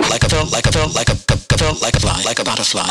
like a butterfly.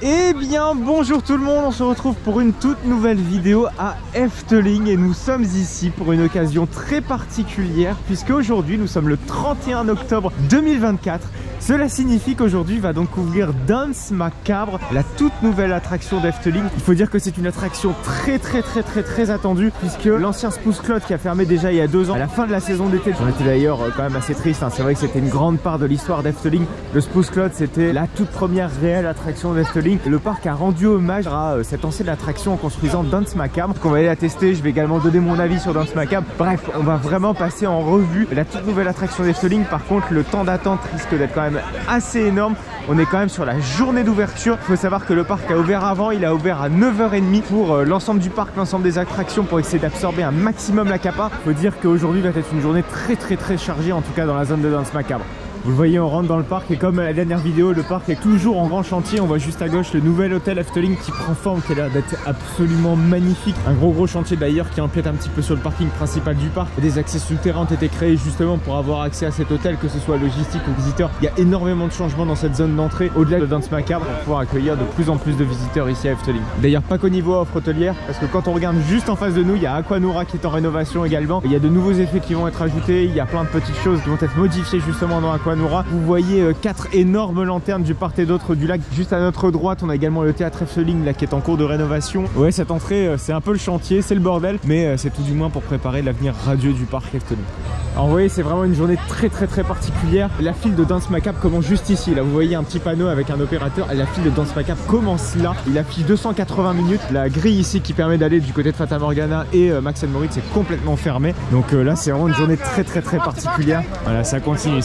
Eh bien bonjour tout le monde, on se retrouve pour une toute nouvelle vidéo à Efteling et nous sommes ici pour une occasion très particulière puisque aujourd'hui nous sommes le 31 octobre 2024. Cela signifie qu'aujourd'hui va donc ouvrir Danse Macabre, la toute nouvelle attraction d'Efteling. Il faut dire que c'est une attraction très attendue puisque l'ancien Spruce Cloud qui a fermé déjà il y a 2 ans à la fin de la saison d'été. J'en étais d'ailleurs quand même assez triste, hein. C'est vrai que c'était une grande part de l'histoire d'Efteling. Le Spruce Cloud c'était la toute première réelle attraction d'Efteling. Le parc a rendu hommage à cette ancienne attraction en construisant Danse Macabre. Donc on va aller la tester, je vais également donner mon avis sur Danse Macabre. Bref, on va vraiment passer en revue la toute nouvelle attraction d'Efteling. Par contre le temps d'attente risque d'être quand même assez énorme. On est quand même sur la journée d'ouverture. Il faut savoir que le parc a ouvert avant, il a ouvert à 9h30 pour l'ensemble du parc, l'ensemble des attractions pour essayer d'absorber un maximum la capa. Il faut dire qu'aujourd'hui va être une journée très chargée, en tout cas dans la zone de Danse Macabre. Vous le voyez, on rentre dans le parc et comme la dernière vidéo, le parc est toujours en grand chantier. On voit juste à gauche le nouvel hôtel Efteling qui prend forme, qui a l'air d'être absolument magnifique. Un gros chantier d'ailleurs qui empiète un petit peu sur le parking principal du parc. Des accès souterrains ont été créés justement pour avoir accès à cet hôtel, que ce soit logistique ou visiteurs. Il y a énormément de changements dans cette zone d'entrée au-delà de Danse Macabre pour pouvoir accueillir de plus en plus de visiteurs ici à Efteling. D'ailleurs pas qu'au niveau offre hôtelière, parce que quand on regarde juste en face de nous, il y a Aquanura qui est en rénovation également. Il y a de nouveaux effets qui vont être ajoutés, il y a plein de petites choses qui vont être modifiées justement dans Aquanura. Vous voyez 4 énormes lanternes du part et d'autre du lac. Juste à notre droite, on a également le théâtre Efteling là qui est en cours de rénovation. Ouais, cette entrée, c'est un peu le chantier, c'est le bordel, mais c'est tout du moins pour préparer l'avenir radieux du parc Efteling. Alors vous voyez, c'est vraiment une journée très particulière. La file de Danse Macabre commence juste ici. Là, vous voyez un petit panneau avec un opérateur. La file de Danse Macabre commence là. Il affiche 280 minutes. La grille ici qui permet d'aller du côté de Fata Morgana et Max & Moritz est complètement fermée. Donc là, c'est vraiment une journée très particulière. Voilà, ça continue.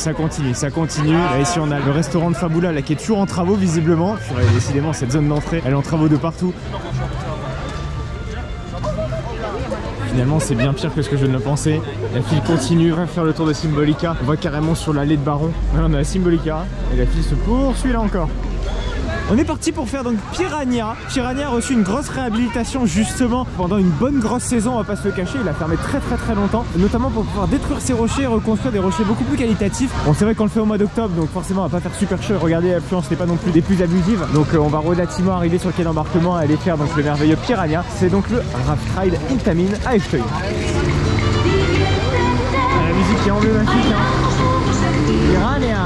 Là, ici, on a le restaurant de Fabula là qui est toujours en travaux visiblement. Décidément, cette zone d'entrée, elle est en travaux de partout. Finalement c'est bien pire que ce que je ne le pensais. La file continue, va faire le tour de Symbolica. On va carrément sur l'allée de Baron. Là on a la Symbolica et la file se poursuit là encore. On est parti pour faire donc Piranha. Piranha a reçu une grosse réhabilitation justement pendant une bonne grosse saison, on va pas se le cacher. Il a fermé très longtemps, notamment pour pouvoir détruire ses rochers et reconstruire des rochers beaucoup plus qualitatifs. Bon, c'est vrai qu'on le fait au mois d'octobre, donc forcément on va pas faire super chaud. Regardez, l'affluence n'est pas non plus des plus abusives. Donc on va relativement arriver sur le quai d'embarquement et aller faire donc le merveilleux Piranha. C'est donc le Raft Ride Intamin à Efteling. La musique est emblématique, hein. Piranha.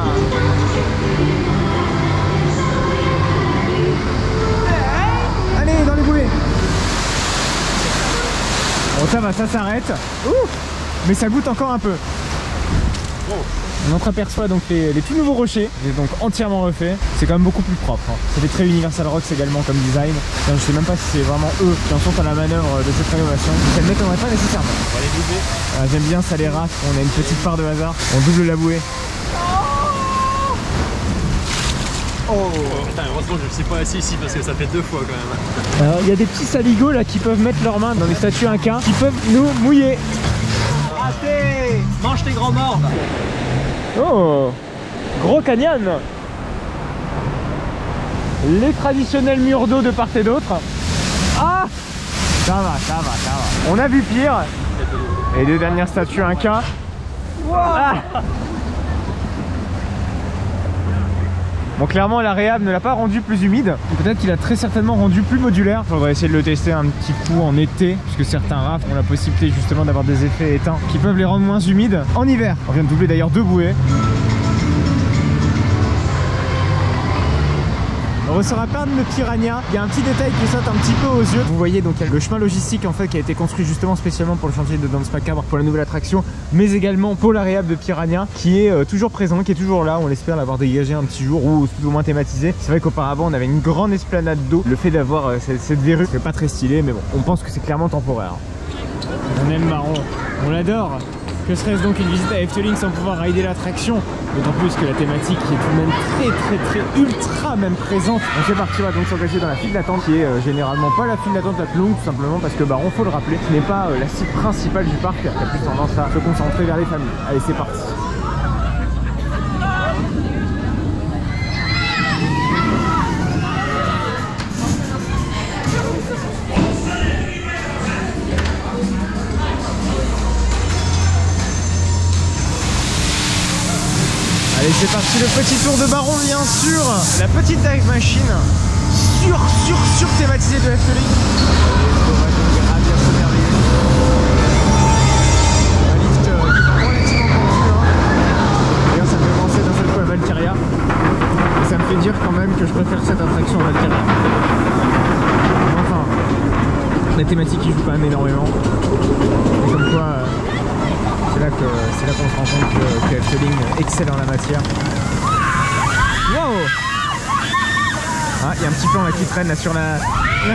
Dans les bouées. Bon ça va, ça s'arrête. Mais ça goûte encore un peu. On entreaperçoit donc les tout nouveaux rochers, donc entièrement refaits. C'est quand même beaucoup plus propre, hein. Ça fait très Universal Rocks également comme design. Enfin, je sais même pas si c'est vraiment eux qui en sont à la manœuvre de cette rénovation. Ça ne m'étonnerait pas nécessairement. On va les doubler. J'aime bien ça les races, on a une petite part de hasard. On double la bouée. Oh putain, heureusement je ne suis pas assis ici parce que ça fait 2 fois quand même. Alors il y a des petits saligots là qui peuvent mettre leurs mains dans les statues Inca, qui peuvent nous mouiller. Raté. Mange tes grands morts. Oh, gros canyon. Les traditionnels murs d'eau de part et d'autre. Ah, ça va. On a vu pire. Les 2 dernières statues Inca. Wow. Ah. Bon, clairement la réhab ne l'a pas rendu plus humide. Peut-être qu'il a très certainement rendu plus modulaire. Faudrait essayer de le tester un petit coup en été, puisque certains rafts ont la possibilité justement d'avoir des effets éteints qui peuvent les rendre moins humides en hiver. On vient de doubler d'ailleurs 2 bouées. On ressort à peine de Piranha. Il y a un petit détail qui saute un petit peu aux yeux. Vous voyez donc il y a le chemin logistique en fait qui a été construit justement spécialement pour le chantier de Danse Macabre, pour la nouvelle attraction, mais également pour la réhab de Piranha qui est toujours présent, qui est toujours là. On espère l'avoir dégagé un petit jour ou plus ou moins thématisé. C'est vrai qu'auparavant on avait une grande esplanade d'eau. Le fait d'avoir cette verrue, c'est pas très stylé, mais bon, on pense que c'est clairement temporaire. On aime Marron, on l'adore. Que serait-ce donc une visite à Efteling sans pouvoir rider l'attraction? D'autant plus que la thématique qui est tout de même très ultra même présente. On fait partie, on va donc s'engager dans la file d'attente qui est généralement pas la file d'attente la plus longue, tout simplement parce que Baron, faut le rappeler, ce n'est pas la cible principale du parc qui a plus tendance à se concentrer vers les familles. Allez, c'est parti. Allez, c'est parti, le petit tour de Baron, bien sûr. La petite dive machine sur thématisée de Efteling. Un lift qui est relativement pentu, hein. D'ailleurs, ça me fait penser d'un seul coup à Valkyria. Et ça me fait dire quand même que je préfère cette attraction à Valkyria. Enfin, la thématique qui joue quand même énormément. Et comme quoi, c'est là qu'on se rend compte que Efteling excelle en la matière. Wow! Ah, il y a un petit plan là qui traîne là sur la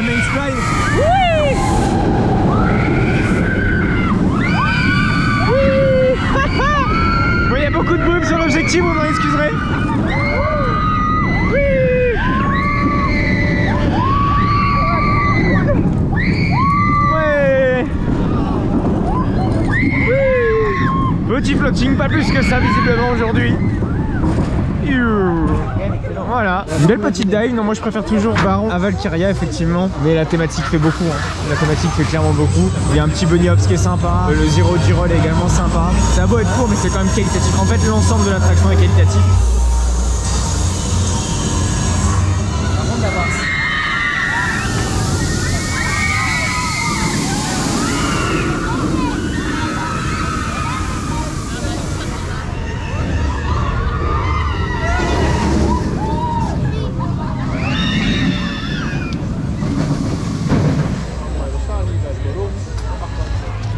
main slide. Oui! Bon, il y a beaucoup de brume sur l'objectif, vous m'en excuserez. Ouais. Petit floating, pas plus que ça visiblement aujourd'hui. Voilà, une belle petite dive. Non, moi je préfère toujours Baron à Valkyria effectivement, mais la thématique fait beaucoup, hein. La thématique fait clairement beaucoup. Il y a un petit bunny hops qui est sympa, le Zero G-Roll est également sympa. Ça a beau être court mais c'est quand même qualitatif. En fait l'ensemble de l'attraction est qualitatif.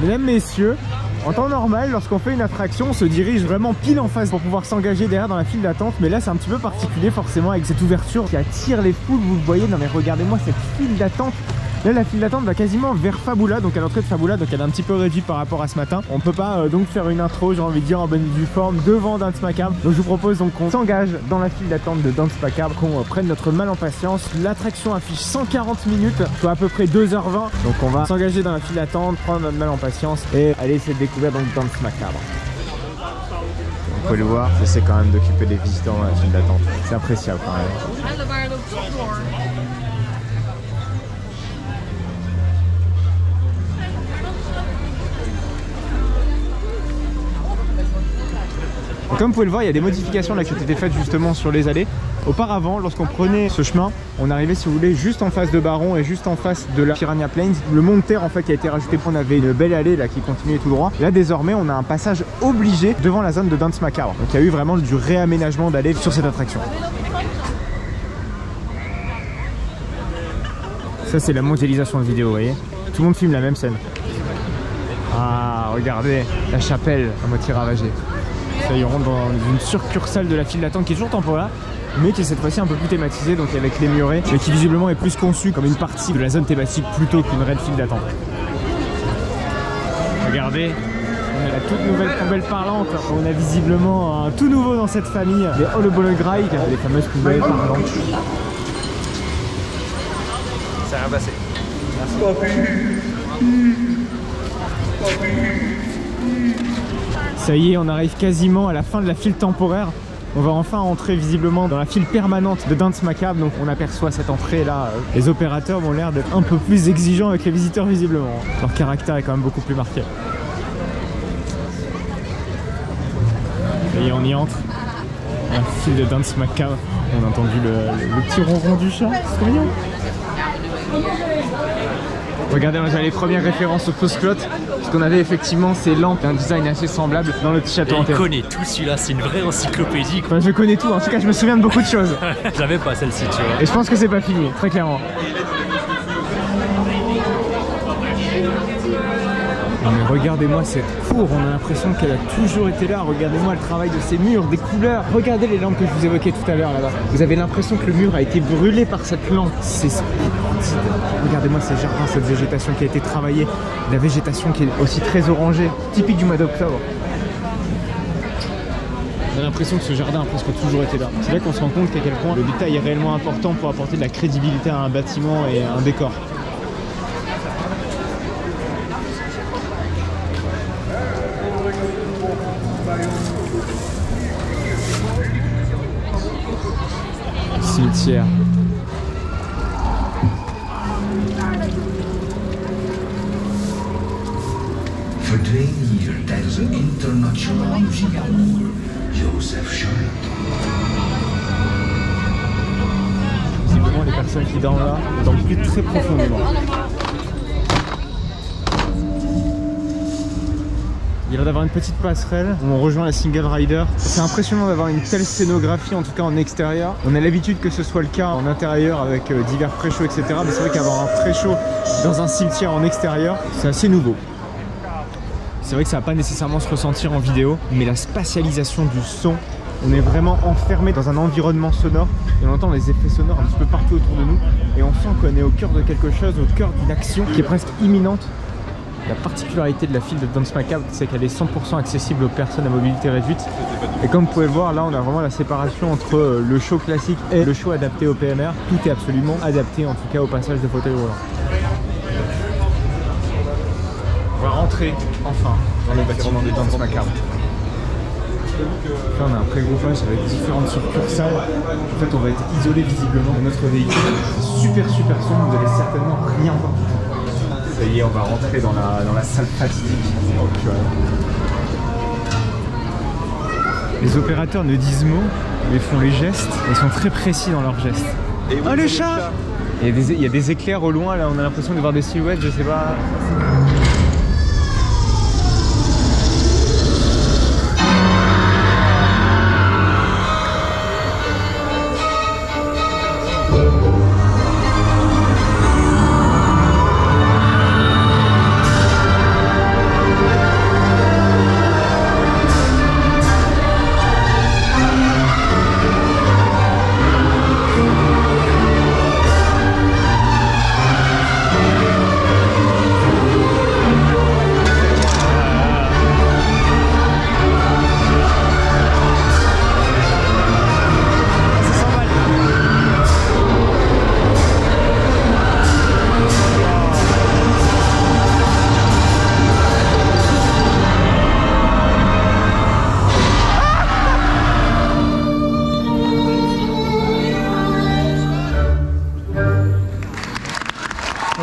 Mesdames, messieurs, en temps normal, lorsqu'on fait une attraction, on se dirige vraiment pile en face pour pouvoir s'engager derrière dans la file d'attente. Mais là, c'est un petit peu particulier forcément avec cette ouverture qui attire les foules. Vous le voyez, non mais regardez-moi cette file d'attente. Là, la file d'attente va quasiment vers Fabula, donc à l'entrée de Fabula, donc elle est un petit peu réduite par rapport à ce matin. On peut pas donc faire une intro, j'ai envie de dire, en bonne due forme devant Danse Macabre. Donc je vous propose donc qu'on s'engage dans la file d'attente de Danse Macabre, qu'on prenne notre mal en patience. L'attraction affiche 140 minutes, soit à peu près 2h20. Donc on va s'engager dans la file d'attente, prendre notre mal en patience et aller essayer de découvrir donc Danse Macabre. Vous pouvez le voir, j'essaie quand même d'occuper des visiteurs dans la file d'attente. C'est appréciable quand même. Comme vous pouvez le voir, il y a des modifications là qui ont été faites justement sur les allées. Auparavant, lorsqu'on prenait ce chemin, on arrivait, si vous voulez, juste en face de Baron et juste en face de la Piranha Plains. Le mont de terre en fait qui a été rajouté, on avait une belle allée là qui continuait tout droit. Là désormais, on a un passage obligé devant la zone de Danse Macabre. Donc il y a eu vraiment du réaménagement d'allées sur cette attraction. Ça c'est la mondialisation de vidéo, vous voyez. Tout le monde filme la même scène. Ah, regardez, la chapelle à moitié ravagée. Ça, il rentre dans une succursale de la file d'attente qui est toujours temporaire, mais qui est cette fois-ci un peu plus thématisée, donc avec les murets, mais qui visiblement est plus conçue comme une partie de la zone thématique plutôt qu'une réelle file d'attente. Regardez, on a la toute nouvelle poubelle parlante. On a visiblement un tout nouveau dans cette famille, les Holobologride, les fameuses poubelles parlantes. Ça a rien passé. Ça y est, on arrive quasiment à la fin de la file temporaire. On va enfin entrer visiblement dans la file permanente de Danse Macabre. Donc on aperçoit cette entrée là. Les opérateurs ont l'air d'être un peu plus exigeants avec les visiteurs visiblement. Leur caractère est quand même beaucoup plus marqué. Ça y est, on y entre. La file de Danse Macabre. On a entendu le petit ronron du chat. C'est trop mignon. Regardez, on a les premières références au Fosclotte, parce qu'on avait effectivement ces lampes, un design assez semblable dans le petit château hanté. Il connaît tout celui-là, c'est une vraie encyclopédie. Enfin, je connais tout, en tout cas je me souviens de beaucoup de choses. J'avais pas celle-ci, tu vois. Et je pense que c'est pas fini, très clairement. Mais regardez-moi cette cour, on a l'impression qu'elle a toujours été là. Regardez-moi le travail de ces murs, des couleurs. Regardez les lampes que je vous évoquais tout à l'heure là-bas. Vous avez l'impression que le mur a été brûlé par cette lampe. C'est splendide. Regardez-moi ces jardins, cette végétation qui a été travaillée. La végétation qui est aussi très orangée, typique du mois d'octobre. On a l'impression que ce jardin a presque toujours été là. C'est là qu'on se rend compte qu'à quel point le détail est réellement important pour apporter de la crédibilité à un bâtiment et à un décor. Cimetière. Verdwenen hier tijdens een internationale muziekconcours. Joseph Charlotte. personne qui dort là, dort plus très profondément. Il y a l'air d'avoir une petite passerelle où on rejoint la single rider. C'est impressionnant d'avoir une telle scénographie, en tout cas en extérieur. On a l'habitude que ce soit le cas en intérieur avec divers pré-shows, etc. Mais c'est vrai qu'avoir un pré-show dans un cimetière en extérieur, c'est assez nouveau. C'est vrai que ça va pas nécessairement se ressentir en vidéo, mais la spatialisation du son, on est vraiment enfermé dans un environnement sonore et on entend les effets sonores un petit peu partout autour de nous et on sent qu'on est au cœur de quelque chose, au cœur d'une action qui est presque imminente. La particularité de la file de Danse Macabre, c'est qu'elle est 100% accessible aux personnes à mobilité réduite. Et comme vous pouvez le voir, là on a vraiment la séparation entre le show classique et le show adapté au PMR. Tout est absolument adapté, en tout cas au passage de fauteuil roulant. On va rentrer enfin dans le bâtiment de Danse Macabre. Là on a un pré-groupage avec différentes succursales. En fait on va être isolé visiblement de notre véhicule. C'est super sombre, vous allez certainement rien voir. Ça y est, on va rentrer dans la salle fatidique. Les opérateurs ne disent mot, mais font les gestes. Ils sont très précis dans leurs gestes. Oh le chat! Il y a des éclairs au loin, là on a l'impression de voir des silhouettes, je sais pas.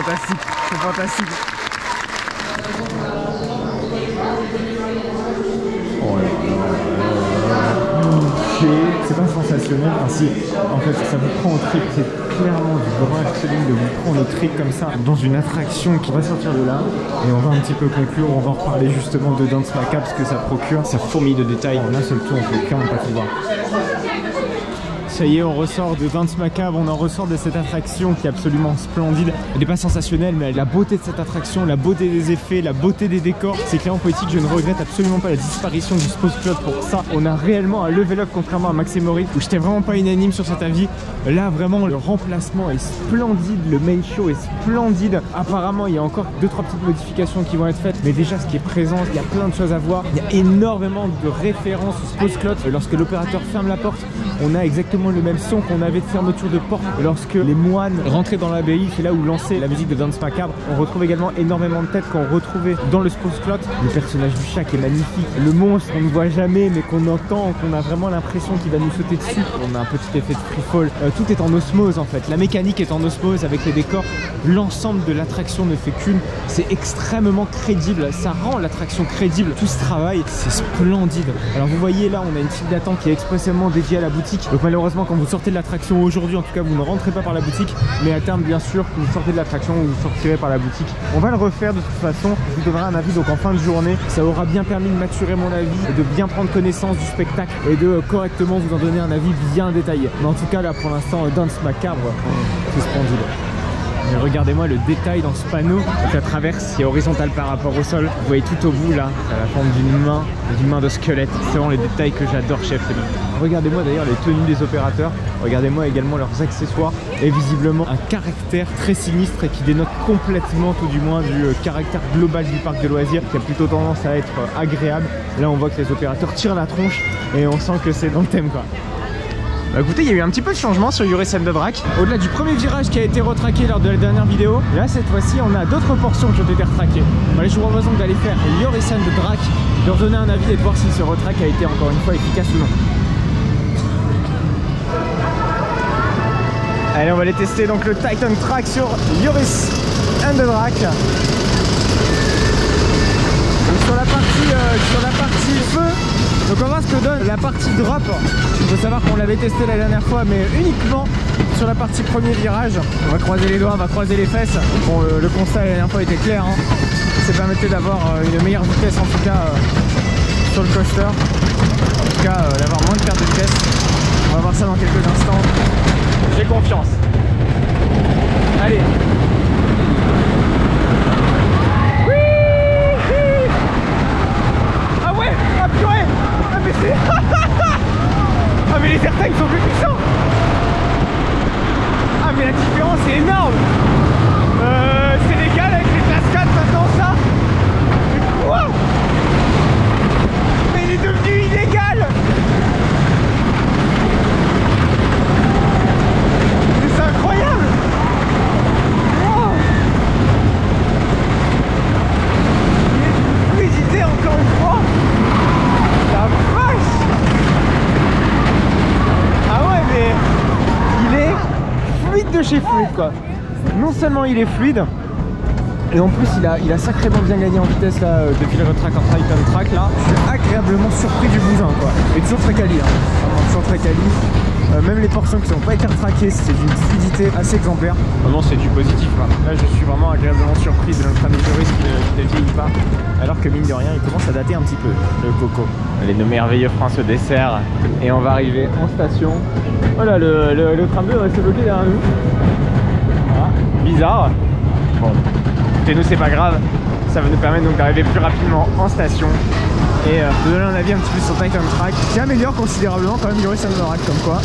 Fantastique, c'est fantastique. Oh là là. C'est pas sensationnel, enfin si, en fait ça vous prend au trip, c'est clairement du grand feeling de vous prendre au trip comme ça dans une attraction qui va sortir de là. Et on va un petit peu conclure, on va en reparler justement de Danse Macabre, ce que ça procure, ça fourmille de détails, en un seul tour on peut clairement pas tout voir. Ça y est, on ressort de Danse Macabre, on en ressort de cette attraction qui est absolument splendide. Elle n'est pas sensationnelle, mais la beauté de cette attraction, la beauté des effets, la beauté des décors, c'est clairement poétique. Je ne regrette absolument pas la disparition du Spose Club pour ça. On a réellement un level up contrairement à Max et Moritz, où j'étais vraiment pas unanime sur cet avis. Là, vraiment, le remplacement est splendide, le main show est splendide. Apparemment, il y a encore 2-3 petites modifications qui vont être faites, mais déjà, ce qui est présent, il y a plein de choses à voir. Il y a énormément de références au Spose Club. Lorsque l'opérateur ferme la porte, on a exactement le même son qu'on avait de fermeture de porte lorsque les moines rentraient dans l'abbaye. C'est là où lançait la musique de Danse Macabre. On retrouve également énormément de têtes qu'on retrouvait dans le Spose Club. Le personnage du chat qui est magnifique, le monstre qu'on ne voit jamais mais qu'on entend, qu'on a vraiment l'impression qu'il va nous sauter dessus. On a un petit effet de free fall. Tout est en osmose en fait, la mécanique est en osmose avec les décors. L'ensemble de l'attraction ne fait qu'une. C'est extrêmement crédible, ça rend l'attraction crédible. Tout ce travail, c'est splendide. Alors vous voyez là, on a une file d'attente qui est expressément dédiée à la boutique. Donc malheureusement quand vous sortez de l'attraction aujourd'hui, en tout cas vous ne rentrez pas par la boutique, mais à terme bien sûr que vous sortez de l'attraction, vous sortirez par la boutique. On va le refaire de toute façon, je vous donnerai un avis donc en fin de journée. Ça aura bien permis de maturer mon avis et de bien prendre connaissance du spectacle et de correctement vous en donner un avis bien détaillé. Mais en tout cas là pour l'instant Danse Macabre, c'est splendide. Mais regardez-moi le détail dans ce panneau. Donc la traverse qui est horizontale par rapport au sol. Vous voyez tout au bout là, à la forme d'une main de squelette. C'est vraiment les détails que j'adore chez FTLing. Regardez-moi d'ailleurs les tenues des opérateurs. Regardez-moi également leurs accessoires. Et visiblement un caractère très sinistre et qui dénote complètement, tout du moins, du caractère global du parc de loisirs, qui a plutôt tendance à être agréable. Là on voit que les opérateurs tirent la tronche et on sent que c'est dans le thème quoi. Bah écoutez, il y a eu un petit peu de changement sur Yoris and the Drac. Au-delà du premier virage qui a été retraqué lors de la dernière vidéo, là cette fois-ci on a d'autres portions qui ont été retraquées. Bon, allez, je vous propose donc d'aller faire Yoris and the Drac, de leur donner un avis et de voir si ce retrac a été encore une fois efficace ou non. Allez, on va aller tester donc le Titan Track sur Yoris and the Drac. Donc, sur la partie feu, donc on va voir ce que donne la partie drop. Il faut savoir qu'on l'avait testé la dernière fois, mais uniquement sur la partie premier virage. On va croiser les doigts, on va croiser les fesses. Bon, le constat la dernière fois était clair, hein. Ça permettait d'avoir une meilleure vitesse en tout cas sur le coaster. En tout cas d'avoir moins de perte de vitesse. On va voir ça dans quelques instants. J'ai confiance. Allez. Ah ouais. Ah purée. Ah mais c'est... Ah mais les AirTags sont plus puissants. Ah mais la différence est énorme. C'est légal avec les cascades maintenant ça. Quoi? Mais il est devenu illégal. Mais c'est incroyable. Wow. Il est fluidité encore une fois. La vache. Ah ouais mais il est fluide de chez fluide quoi. Non seulement il est fluide, et en plus il a sacrément bien gagné en vitesse là depuis le retrack en Titan Track là. Je suis agréablement surpris du bousin quoi. Et toujours très quali, hein. Vraiment toujours très quali. Même les portions qui n'ont pas été retraquées, c'est d'une fluidité assez exemplaire. Vraiment c'est du positif là. Là je suis vraiment agréablement surpris de notre ami Joris qui ne vieillit pas. Alors que mine de rien il commence à dater un petit peu le coco. Allez, nos merveilleux freins se desserrent et on va arriver en station. Voilà le tram 2 va se bloquer derrière nous. Voilà. Bizarre. Bon, écoutez nous c'est pas grave. Ça va nous permettre donc d'arriver plus rapidement en station et de donner un avis un petit peu sur Titan Track qui améliore considérablement quand même Joris Rack comme quoi.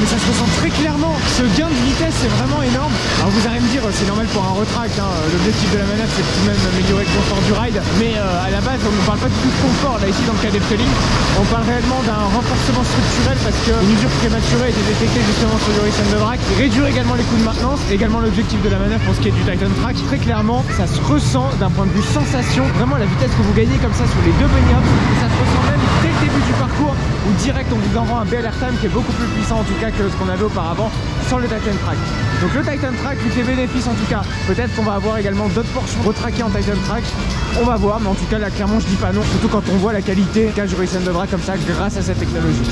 Mais ça se ressent très clairement, ce gain de vitesse c'est vraiment énorme. Alors vous allez me dire c'est normal pour un retract, hein. L'objectif de la manœuvre c'est tout de même améliorer le confort du ride, mais à la base on ne parle pas du tout de confort là ici dans le cas d'Efteling, on parle réellement d'un renforcement structurel parce qu'une usure prématurée a été détectée justement sur Joris Rack, réduire également les coûts de maintenance, également l'objectif de la manœuvre pour ce qui est du Titan Track. Très clairement ça se ressent d'un point de vue sensation, vraiment la vitesse que vous gagnez comme ça sur les deux bunny hops, et ça se ressent même dès le début du parcours où direct on vous envoie un bel airtime qui est beaucoup plus puissant en tout cas que ce qu'on avait auparavant sur le Titan Track. Donc le Titan Track, vu les bénéfices en tout cas, peut-être qu'on va avoir également d'autres portions retraquées en Titan Track, on va voir, mais en tout cas là clairement je dis pas non, surtout quand on voit la qualité qu'a Joris Rack comme ça grâce à cette technologie.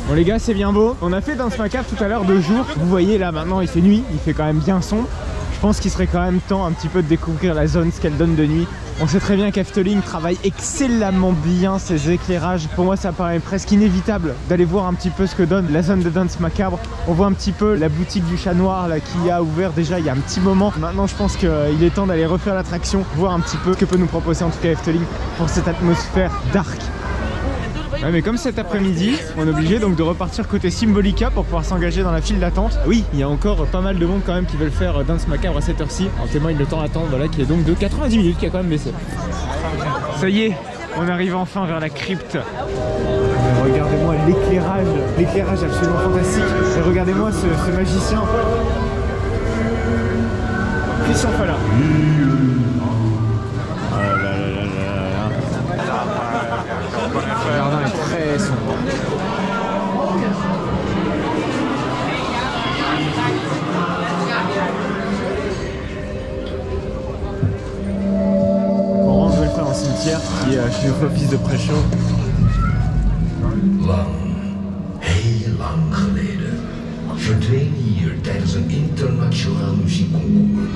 Bon les gars c'est bien beau, on a fait Dance Macabre tout à l'heure de jour, vous voyez là maintenant il fait nuit, il fait quand même bien sombre. Je pense qu'il serait quand même temps un petit peu de découvrir la zone, ce qu'elle donne de nuit. On sait très bien qu'Efteling travaille excellemment bien ses éclairages. Pour moi ça paraît presque inévitable d'aller voir un petit peu ce que donne la zone de Dance Macabre. On voit un petit peu la boutique du chat noir là qui a ouvert déjà il y a un petit moment. Maintenant je pense qu'il est temps d'aller refaire l'attraction, voir un petit peu ce que peut nous proposer en tout cas Efteling pour cette atmosphère dark. Ouais, mais comme cet après-midi, on est obligé donc de repartir côté Symbolica pour pouvoir s'engager dans la file d'attente. Oui, il y a encore pas mal de monde quand même qui veulent faire Dance Macabre à cette heure-ci. En témoigne le temps d'attente, voilà, qui est donc de 90 minutes, qui a quand même baissé. Ça y est, on arrive enfin vers la crypte. Regardez-moi l'éclairage absolument fantastique. Et regardez-moi ce magicien. Christian Fala. Le jardin est très sombre. On rentre le faire dans le cimetière qui est chez l'office de pré-show. Lang, heel lang geleden, verdween hier tijdens een internationaal muziekconcours.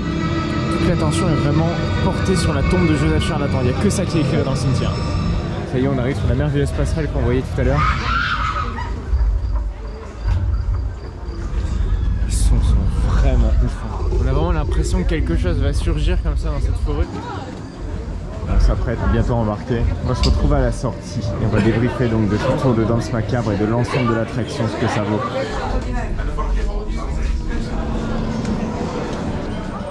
Toute l'attention est vraiment portée sur la tombe de Joseph Charlatan. Il n'y a que ça qui est écrit dans le cimetière. Ça y est, on arrive sur la merveilleuse passerelle qu'on voyait tout à l'heure. Les sons sont vraiment ouf. On a vraiment l'impression que quelque chose va surgir comme ça dans cette forêt. On s'apprête à bientôt embarquer. On se retrouve à la sortie et on va débriefer donc de ce tour de Dance Macabre et de l'ensemble de l'attraction, ce que ça vaut.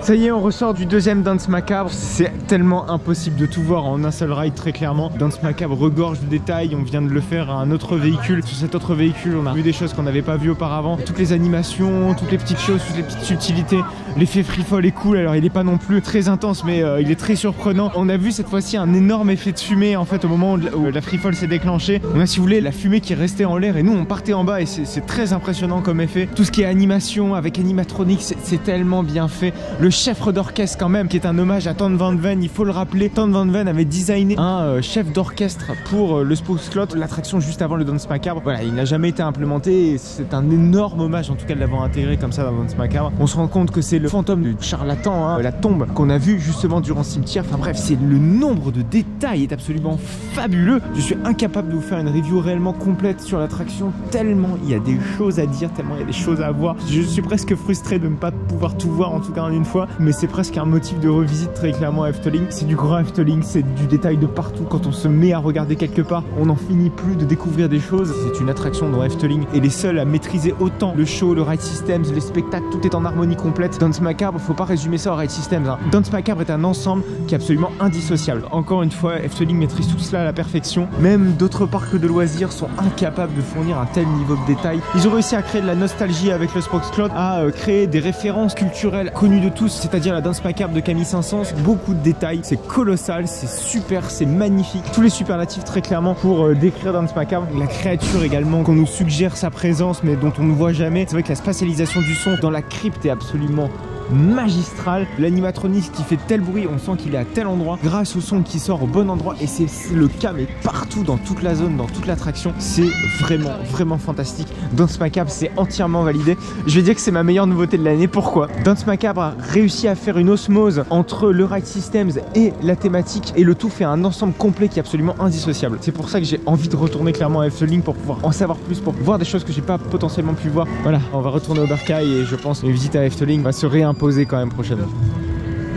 Ça y est, on ressort du deuxième Dance Macabre. C'est tellement impossible de tout voir en un seul ride, très clairement. Dance Macabre regorge de détails. On vient de le faire à un autre véhicule. Sur cet autre véhicule, on a vu des choses qu'on n'avait pas vues auparavant. Toutes les animations, toutes les petites choses, toutes les petites subtilités. L'effet free fall est cool, alors il est pas non plus très intense, mais il est très surprenant. On a vu cette fois-ci un énorme effet de fumée en fait au moment où la free fall s'est déclenchée. On a, si vous voulez, la fumée qui restait en l'air et nous on partait en bas et c'est très impressionnant comme effet. Tout ce qui est animation avec animatronics, c'est tellement bien fait. Le chef d'orchestre quand même, qui est un hommage à Town Van Ven, il faut le rappeler. Town Van Ven avait designé un chef d'orchestre pour le Spookslot, l'attraction juste avant le Danse Macabre. Voilà, il n'a jamais été implémenté et c'est un énorme hommage en tout cas de l'avoir intégré comme ça dans Danse Macabre. On se rend compte que c'est le fantôme du charlatan, hein, la tombe qu'on a vu justement durant le cimetière. Enfin bref, c'est le nombre de détails est absolument fabuleux. Je suis incapable de vous faire une review réellement complète sur l'attraction tellement il y a des choses à dire, tellement il y a des choses à voir. Je suis presque frustré de ne pas pouvoir tout voir en tout cas en une fois, mais c'est presque un motif de revisite très clairement à Efteling. C'est du grand Efteling, c'est du détail de partout. Quand on se met à regarder quelque part, on n'en finit plus de découvrir des choses. C'est une attraction dont Efteling est les seuls à maîtriser autant le show, le ride systems, les spectacles, tout est en harmonie complète. Danse Macabre, faut pas résumer ça au ride systems, hein. Danse Macabre est un ensemble qui est absolument indissociable. Encore une fois, Efteling maîtrise tout cela à la perfection. Même d'autres parcs de loisirs sont incapables de fournir un tel niveau de détail. Ils ont réussi à créer de la nostalgie avec le Spookslot, à créer des références culturelles connues de tous, c'est-à-dire la Danse Macabre de Camille Saint-Saëns. Beaucoup de détails, c'est colossal, c'est super, c'est magnifique. Tous les superlatifs très clairement pour décrire Danse Macabre. La créature également, qu'on nous suggère sa présence mais dont on ne voit jamais. C'est vrai que la spatialisation du son dans la crypte est absolument magistral. L'animatronique qui fait tel bruit, on sent qu'il est à tel endroit grâce au son qui sort au bon endroit et c'est le cas mais partout dans toute la zone, dans toute l'attraction. C'est vraiment fantastique. Danse Macabre, c'est entièrement validé. Je vais dire que c'est ma meilleure nouveauté de l'année. Pourquoi? Danse Macabre a réussi à faire une osmose entre le ride systems et la thématique et le tout fait un ensemble complet qui est absolument indissociable. C'est pour ça que j'ai envie de retourner clairement à Efteling pour pouvoir en savoir plus, pour voir des choses que j'ai pas potentiellement pu voir. Voilà, on va retourner au Bercail et je pense qu'une visite à Efteling va se réimposer quand même prochainement.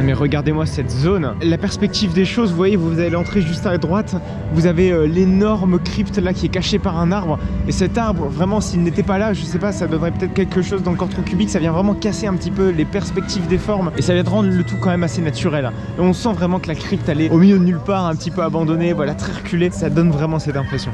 Mais regardez-moi cette zone, la perspective des choses, vous voyez, vous allez entrer juste à droite, vous avez l'énorme crypte là qui est cachée par un arbre, et cet arbre, vraiment s'il n'était pas là, je sais pas, ça donnerait peut-être quelque chose dans le corps trop cubique, ça vient vraiment casser un petit peu les perspectives des formes, et ça vient de rendre le tout quand même assez naturel. Et on sent vraiment que la crypte elle est au milieu de nulle part, un petit peu abandonnée, voilà, très reculée, ça donne vraiment cette impression.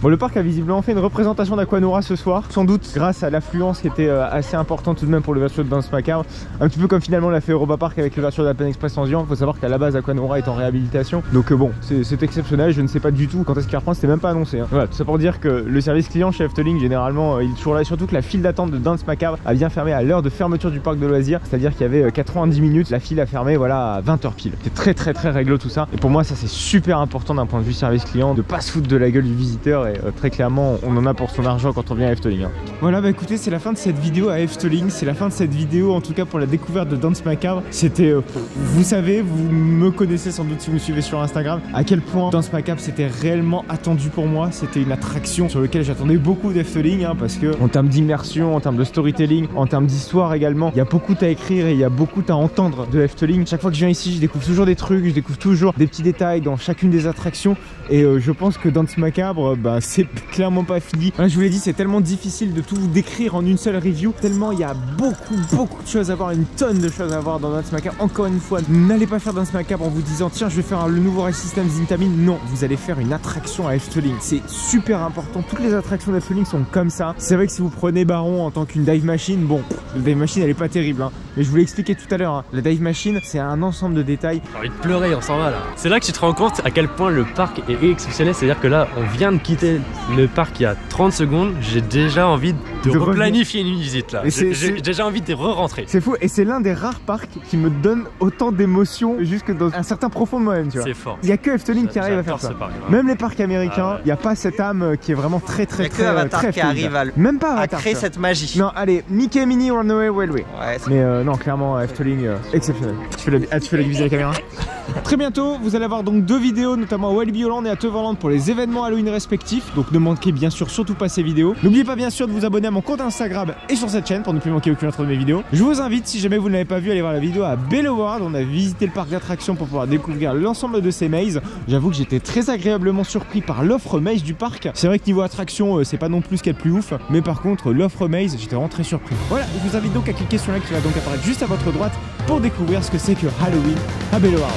Bon, le parc a visiblement fait une représentation d'Aquanora ce soir, sans doute grâce à l'affluence qui était assez importante tout de même pour l'ouverture de Danse Macabre. Un petit peu comme finalement l'a fait Europa Park avec l'ouverture de la Pan Express Transient. Il faut savoir qu'à la base Aquanora est en réhabilitation. Donc bon, c'est exceptionnel, je ne sais pas du tout quand est-ce qu'il reprend, c'était même pas annoncé. Hein. Voilà, tout ça pour dire que le service client chez Efteling généralement il est toujours là, et surtout que la file d'attente de Danse Macabre a bien fermé à l'heure de fermeture du parc de loisirs, c'est-à-dire qu'il y avait 90 minutes, la file a fermé voilà à 20h pile. C'est très réglo tout ça. Et pour moi ça c'est super important d'un point de vue service client, de pas se foutre de la gueule du visiteur et très clairement on en a pour son argent quand on vient à Efteling. Hein. Voilà, bah écoutez, c'est la fin de cette vidéo à Efteling, c'est la fin de cette vidéo en tout cas pour la découverte de Danse Macabre. C'était, vous savez, vous me connaissez sans doute si vous me suivez sur Instagram, à quel point Danse Macabre c'était réellement attendu pour moi. C'était une attraction sur laquelle j'attendais beaucoup d'Efteling, hein, parce que en termes d'immersion, en termes de storytelling, en termes d'histoire également, il y a beaucoup à écrire et il y a beaucoup à entendre de Efteling. Chaque fois que je viens ici, je découvre toujours des trucs, je découvre toujours des petits détails dans chacune des attractions et je pense que Danse Macabre, bah, c'est clairement pas fini. Voilà, je vous l'ai dit, c'est tellement difficile de tout vous décrire en une seule review, tellement il y a beaucoup de choses à voir, une tonne de choses à voir dans Danse Macabre. Encore une fois, n'allez pas faire Danse Macabre en vous disant tiens je vais faire le nouveau Ride Systems Intamin. Non, vous allez faire une attraction à Efteling, c'est super important. Toutes les attractions d'Efteling sont comme ça. C'est vrai que si vous prenez Baron en tant qu'une dive machine, bon, la dive machine elle est pas terrible, hein. Mais je vous l'ai expliqué tout à l'heure, hein. La dive machine c'est un ensemble de détails. J'ai envie de pleurer, on s'en va là. C'est là que tu te rends compte à quel point le parc est exceptionnel, c'est à dire que là on vient de quitter le parc il y a 30 secondes, j'ai déjà envie de replanifier une visite là. J'ai déjà envie de re-rentrer. C'est fou, et c'est l'un des rares parcs qui me donne autant d'émotions jusque dans un certain profond de moi-même, tu vois. C'est fort. Il n'y a que Efteling qui arrive à faire ça. Même les parcs américains, il n'y a pas cette âme qui est vraiment très il y a que Avatar qui arrive à créer cette magie. Non, allez, Mickey Minnie Runaway Railway. Ouais, mais non, clairement Efteling exceptionnel. Tu fais la visite à la caméra. Très bientôt, vous allez avoir donc 2 vidéos, notamment à Walibi Holland et à Toverland pour les événements Halloween respectifs. Donc ne manquez bien sûr surtout pas ces vidéos. N'oubliez pas bien sûr de vous abonner à mon compte Instagram et sur cette chaîne pour ne plus manquer aucune autre de mes vidéos. Je vous invite, si jamais vous ne l'avez pas vu, à aller voir la vidéo à Bello World. On a visité le parc d'attractions pour pouvoir découvrir l'ensemble de ces mazes. J'avoue que j'étais très agréablement surpris par l'offre maze du parc. C'est vrai que niveau attraction, c'est pas non plus ce qu'il y a de plus ouf, mais par contre l'offre maze, j'étais vraiment très surpris. Voilà, je vous invite donc à cliquer sur le lien qui va donc apparaître juste à votre droite pour découvrir ce que c'est que Halloween à Bello World.